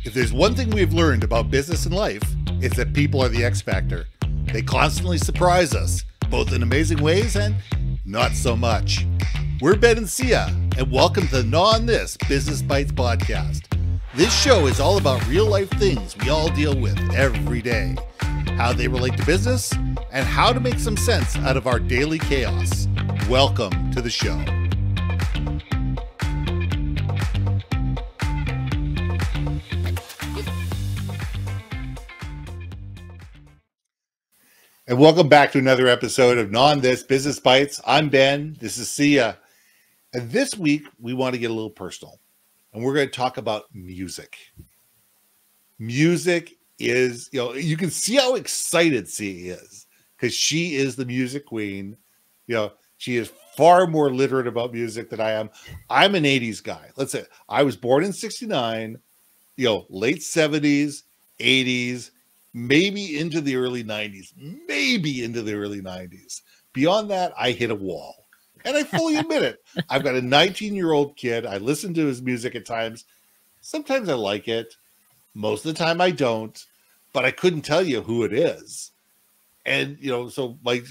If there's one thing we've learned about business and life, it's that people are the X factor. They constantly surprise us, both in amazing ways and not so much. We're Ben and Syya, and welcome to the Gnaw On This Business Bites podcast. This show is all about real-life things we all deal with every day, how they relate to business, and how to make some sense out of our daily chaos. Welcome to the show. And welcome back to another episode of Gnaw On This Business Bites. I'm Ben. This is Syya. And this week, we want to get a little personal. And we're going to talk about music. Music is, you can see how excited Syya is. Because she is the music queen. She is far more literate about music than I am. I'm an 80s guy. Let's say I was born in 69, late 70s, 80s, maybe into the early 90s, Beyond that, I hit a wall. And I fully admit it. I've got a 19-year-old kid. I listen to his music at times. Sometimes I like it. Most of the time I don't. But I couldn't tell you who it is. And, so my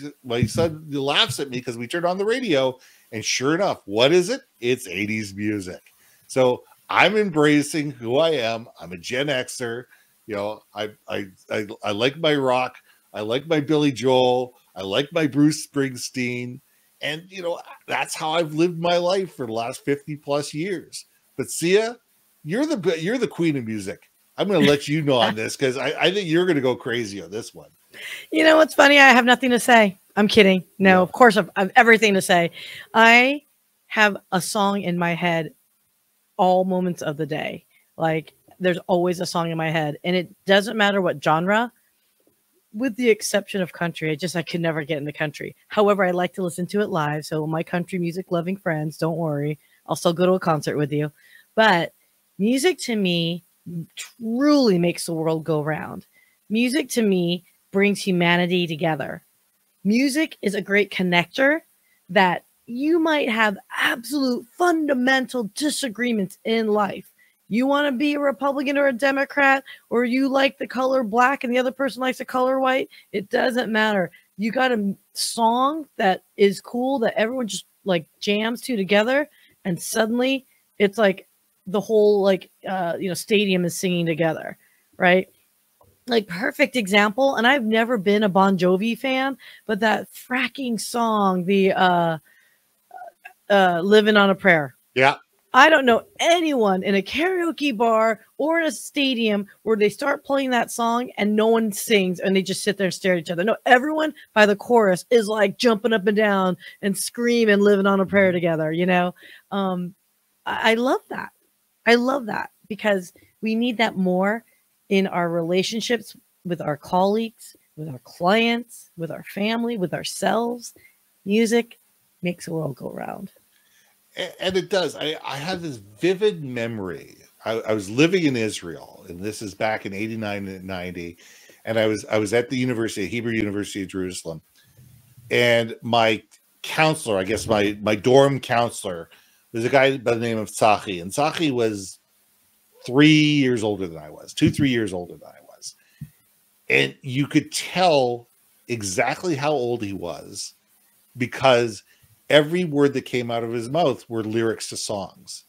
son laughs at me because we turn on the radio. And sure enough, what is it? It's 80s music. So I'm embracing who I am. I'm a Gen Xer. I like my rock. I like my Billy Joel. I like my Bruce Springsteen. And, that's how I've lived my life for the last 50 plus years. But Syya, you're the queen of music. I'm going to let you know on this because I think you're going to go crazy on this one. You know what's funny? I have nothing to say. I'm kidding. No, Of course I have everything to say. I have a song in my head all moments of the day. Like, there's always a song in my head, and it doesn't matter what genre, with the exception of country. I could never get into country. However, I like to listen to it live. So my country music loving friends, don't worry. I'll still go to a concert with you. But music to me truly makes the world go round. Music to me brings humanity together. Music is a great connector that you might have absolute fundamental disagreements in life. You want to be a Republican or a Democrat, or you like the color black and the other person likes the color white. It doesn't matter. You got a song that is cool that everyone just like jams to together. And suddenly it's like the whole stadium is singing together. Right. Like, perfect example. And I've never been a Bon Jovi fan, but that fracking song, the Living on a Prayer. Yeah. I don't know anyone in a karaoke bar or in a stadium where they start playing that song and no one sings and they just sit there and stare at each other. No, everyone by the chorus is like jumping up and down and scream and living on a prayer together. I love that. I love that because we need that more in our relationships with our colleagues, with our clients, with our family, with ourselves. Music makes the world go round. And it does. I have this vivid memory. I was living in Israel, and this is back in 89 and 90. And I was at the Hebrew University of Jerusalem. And my counselor, I guess my dorm counselor, was a guy by the name of Tzachi. And Tzachi was 3 years older than I was, 2-3 years older than I was. And you could tell exactly how old he was because every word that came out of his mouth were lyrics to songs,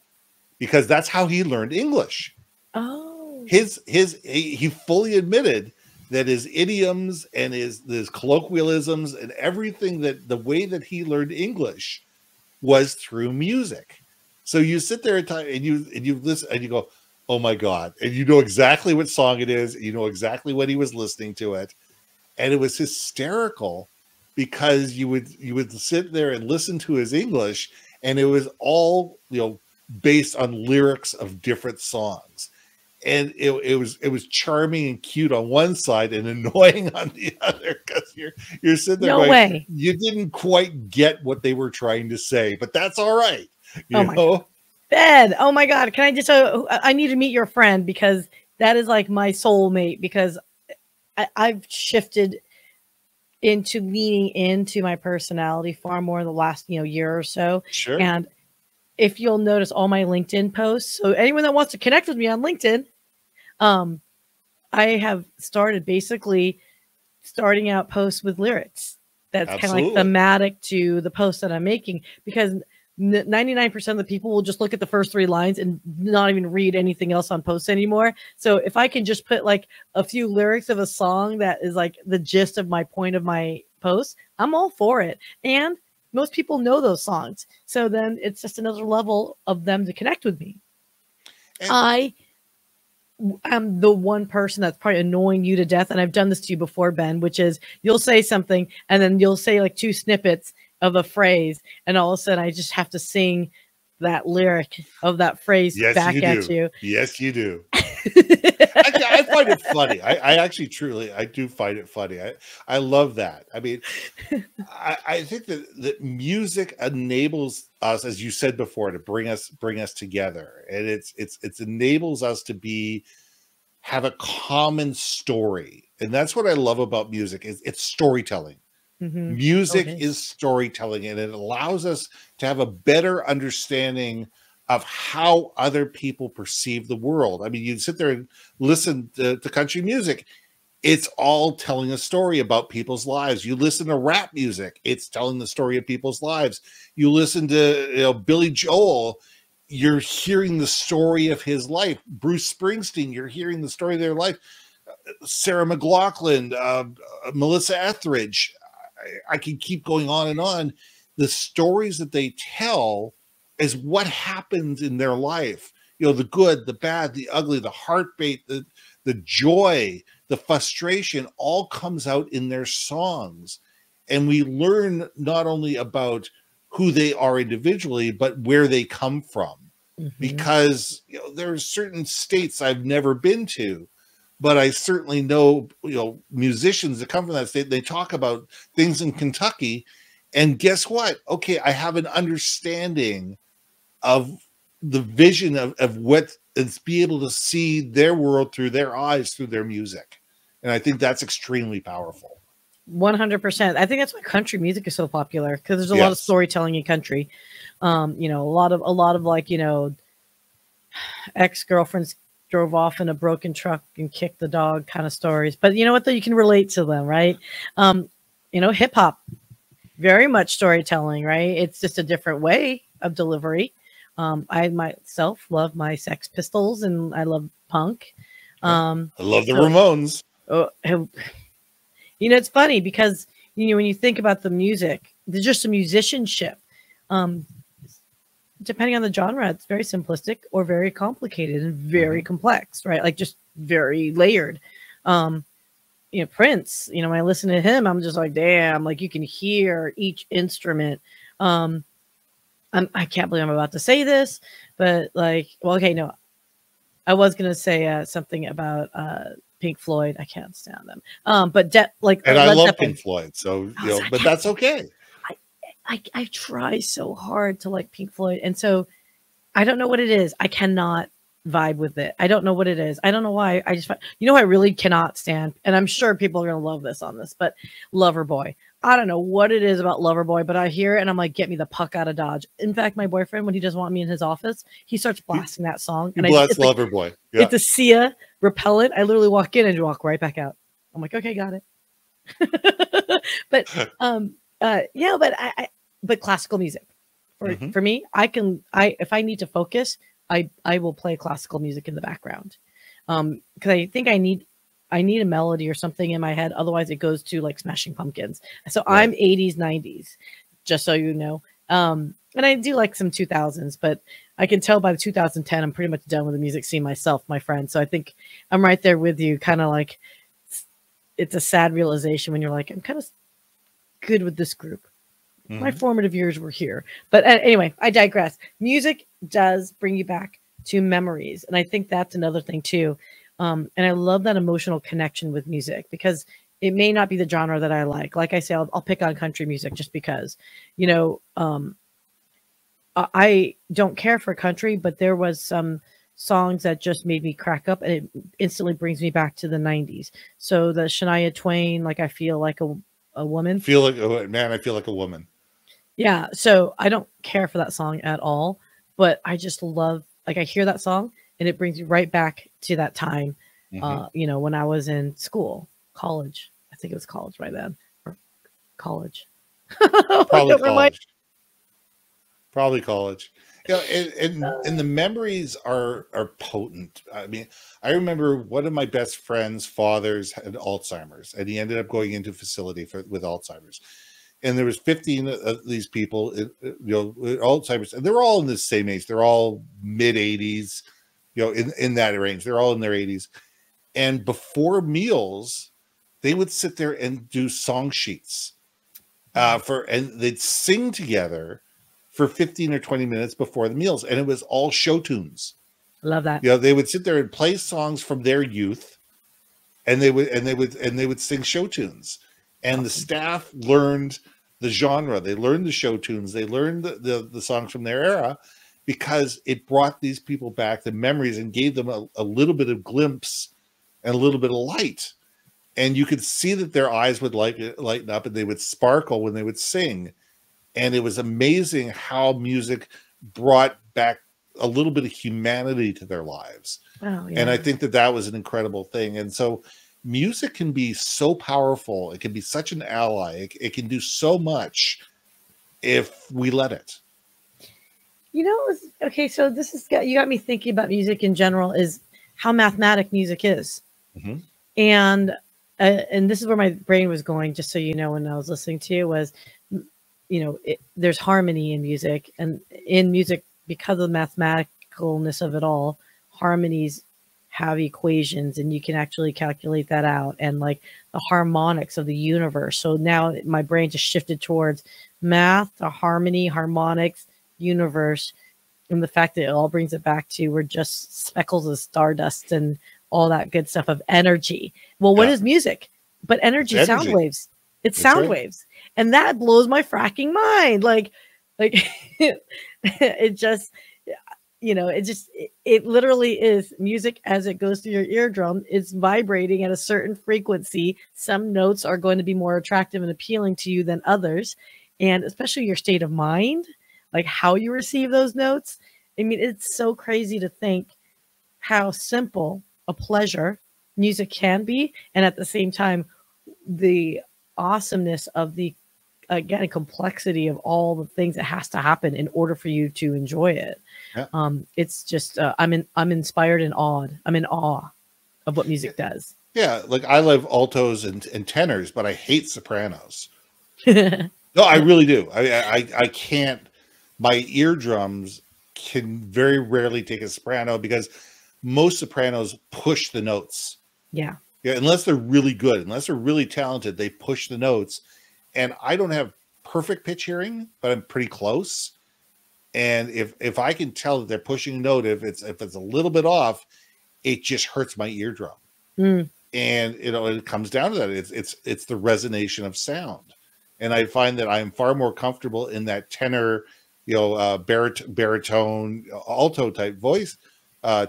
because that's how he learned English. Oh, he fully admitted that his idioms and his colloquialisms and everything, that the way that he learned English was through music. So you sit there and you listen and you go, oh my God. And you know exactly what song it is. You know exactly when he was listening to it. And it was hysterical, because you would sit there and listen to his English, and it was all based on lyrics of different songs, and it was charming and cute on one side and annoying on the other, because you're sitting there going, you didn't quite get what they were trying to say, but that's all right. You know? Ben, oh my God, can I just I need to meet your friend, because that is like my soulmate, because I've shifted into leaning into my personality far more in the last year or so. Sure. And if you'll notice all my LinkedIn posts, so anyone that wants to connect with me on LinkedIn, Um, I have started basically starting out posts with lyrics. That's kind of like Absolutely. thematic to the post that I'm making, because 99% of the people will just look at the first 3 lines and not even read anything else on posts anymore. So if I can just put like a few lyrics of a song that is like the gist of my point of my post, I'm all for it. And most people know those songs. So then it's just another level of them to connect with me. And I'm the one person that's probably annoying you to death. And I've done this to you before, Ben, which is you'll say something and then you'll say like 2 snippets of a phrase. And all of a sudden I just have to sing that lyric of that phrase yes, back you at do. you. Yes, you do. I find it funny. I actually truly, I do find it funny. I love that. I mean, I think that music enables us, as you said before, to bring us together. And it's enables us to have a common story. And that's what I love about music, is it's storytelling. Mm-hmm. Music Okay. is storytelling, and it allows us to have a better understanding of how other people perceive the world. I mean, you sit there and listen to country music. It's all telling a story about people's lives. You listen to rap music, it's telling the story of people's lives. You listen to Billy Joel, you're hearing the story of his life. Bruce Springsteen, you're hearing the story of their life. Sarah McLachlan, Melissa Etheridge, I can keep going on and on. The stories that they tell is what happens in their life. The good, the bad, the ugly, the heartbeat, the joy, the frustration, all comes out in their songs. And we learn not only about who they are individually, but where they come from. Mm-hmm. Because there are certain states I've never been to, but I certainly know, musicians that come from that state. They talk about things in Kentucky, and guess what? Okay, I have an understanding of the vision of what it's be able to see their world through their eyes, through their music. And I think that's extremely powerful. 100%. I think that's why country music is so popular, because there's a lot of Yes. storytelling in country. A lot of like, ex-girlfriends drove off in a broken truck and kicked the dog kind of stories. But you know what, though, you can relate to them, right? Hip hop, very much storytelling, right? It's just a different way of delivery. I myself love my Sex Pistols, and I love punk. I love the Ramones. It's funny because when you think about the music, there's just a musicianship. Depending on the genre, it's very simplistic or very complicated and very complex, right? Like just very layered. Prince, when I listen to him, I'm just like, damn, like you can hear each instrument. I can't believe I'm about to say this, but like, well, okay, no, I was going to say something about Pink Floyd. I can't stand them. But and I love Pink Floyd, so but that's okay. I try so hard to like Pink Floyd, and so I don't know what it is. I cannot vibe with it. I don't know what it is. I don't know why. I just I really cannot stand, and I'm sure people are gonna love this on this, but Loverboy. I don't know what it is about Loverboy, but I hear it and I'm like, get me the puck out of Dodge. In fact, my boyfriend, when he doesn't want me in his office, he starts blasting that song. And it's Loverboy. Yeah. It's a Syya repellent. I literally walk in and walk right back out. I'm like, okay, got it. But but classical music for me, if I need to focus, I will play classical music in the background. Because I think I need a melody or something in my head. Otherwise it goes to like Smashing Pumpkins. So right. I'm 80s, 90s, just so you know. And I do like some 2000s, but I can tell by the 2010, I'm pretty much done with the music scene myself, my friend. So I think I'm right there with you. Kind of like, it's a sad realization when you're like, I'm kind of good with this group. My formative years were here. But anyway, I digress. Music does bring you back to memories. And I think that's another thing too. And I love that emotional connection with music, because it may not be the genre that I like. Like I say, I'll pick on country music just because, I don't care for country, but there was some songs that just made me crack up, and it instantly brings me back to the 90s. So the Shania Twain, like I feel like a woman. I feel like a woman. Yeah. So I don't care for that song at all, but I just love, like I hear that song and it brings me right back to that time. You know, when I was in school, college. I think it was college by then, or college. Probably college. Probably college. You know, and the memories are potent. I mean, I remember one of my best friends' fathers had Alzheimer's, and he ended up going into a facility with Alzheimer's. And there was 15 of these people, you know, with Alzheimer's, and they're all in the same age. They're all mid 80s, you know, in that range. They're all in their 80s. And before meals, they would sit there and do song sheets and they'd sing together for 15 or 20 minutes before the meals, and it was all show tunes. Love that. You know, they would sit there and play songs from their youth, and they would sing show tunes. And the staff learned the genre, they learned the show tunes, they learned the songs from their era, because it brought these people back the memories and gave them a little bit of glimpse and a little bit of light. And you could see that their eyes would lighten up, and they would sparkle when they would sing. And it was amazing how music brought back a little bit of humanity to their lives. Oh, yeah. And I think that was an incredible thing. And so music can be so powerful. It can be such an ally. It can do so much if we let it. You know, okay, so you got me thinking about music in general, is how mathematic music is. And this is where my brain was going, just so you know, when I was listening to you, was, you know, there's harmony in music, and in music, because of the mathematicalness of it all, harmonies have equations, and you can actually calculate that out, and like the harmonics of the universe. So now my brain just shifted towards math, the harmony, harmonics, universe, and the fact that it all brings it back to we're just speckles of stardust and all that good stuff of energy. Well, what is music but energy? It's sound waves. It's sound waves. And that blows my fracking mind. Like it just, you know, it literally is music as it goes through your eardrum. It's vibrating at a certain frequency. Some notes are going to be more attractive and appealing to you than others. And especially your state of mind, like how you receive those notes. I mean, it's so crazy to think how simple a pleasure music can be. And at the same time, the awesomeness of the, again, complexity of all the things that has to happen in order for you to enjoy it. Yeah. It's just, I'm inspired and awed. I'm in awe of what music does. Yeah. Like I love altos and tenors, but I hate sopranos. No, I really do. I can't, my eardrums can very rarely take a soprano, because most sopranos push the notes. Yeah. Yeah. Unless they're really good, unless they're really talented, they push the notes. And I don't have perfect pitch hearing, but I'm pretty close. And if I can tell that they're pushing a note, if it's a little bit off, it just hurts my eardrum. And you know, it comes down to that. It's the resonation of sound. And I find that I am far more comfortable in that tenor, you know, baritone, alto type voice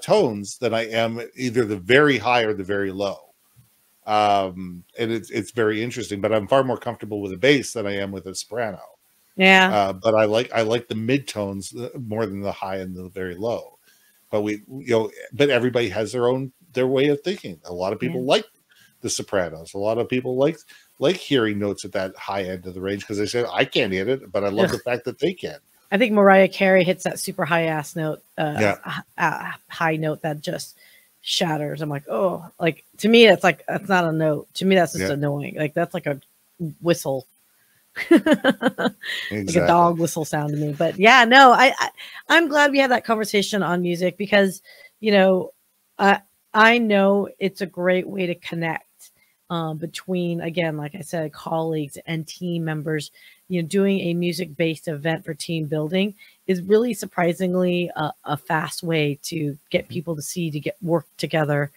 tones than I am either the very high or the very low. And it's very interesting, but I'm far more comfortable with a bass than I am with a soprano. Yeah. But I like the mid tones more than the high and the very low. But but everybody has their way of thinking. A lot of people like the sopranos. A lot of people like hearing notes at that high end of the range, because they say, I can't hit it, but I love the fact that they can. I think Mariah Carey hits that super high ass note, high note that just shatters. I'm like, oh, like to me, that's not a note. To me, that's just annoying. Like that's like a whistle, exactly. like a dog whistle sound to me. But yeah, no, I'm glad we had that conversation on music, because, you know, I know it's a great way to connect between, again, like I said, colleagues and team members. You know, doing a music-based event for team building is really surprisingly a fast way to get people to get work together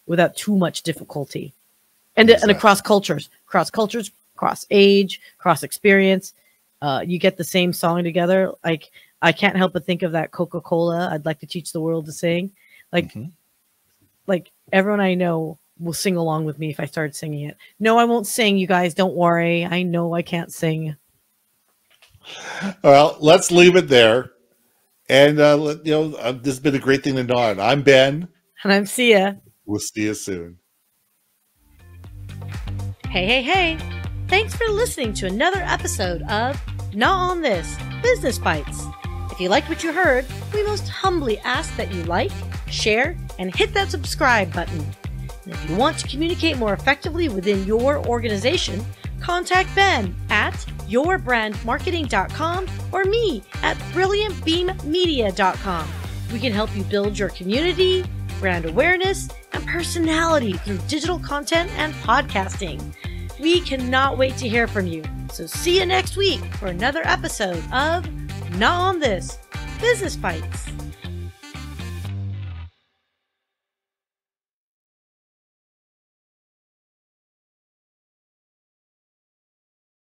without too much difficulty. And across cultures, cross age, cross experience, you get the same song together. Like I can't help but think of that Coca-Cola, I'd like to teach the world to sing. Like, like everyone I know will sing along with me if I started singing it. No, I won't sing, you guys. Don't worry. I know I can't sing. Well, let's leave it there. And, this has been a great thing to know on. I'm Ben. And I'm Syya. We'll see you soon. Hey. Thanks for listening to another episode of Gnaw On This, Business Bites. If you liked what you heard, we most humbly ask that you like, share, and hit that subscribe button. And if you want to communicate more effectively within your organization, contact Ben at yourbrandmarketing.com or me at brilliantbeammedia.com. We can help you build your community, brand awareness, and personality through digital content and podcasting. We cannot wait to hear from you. So see you next week for another episode of Gnaw On This, Business Bites.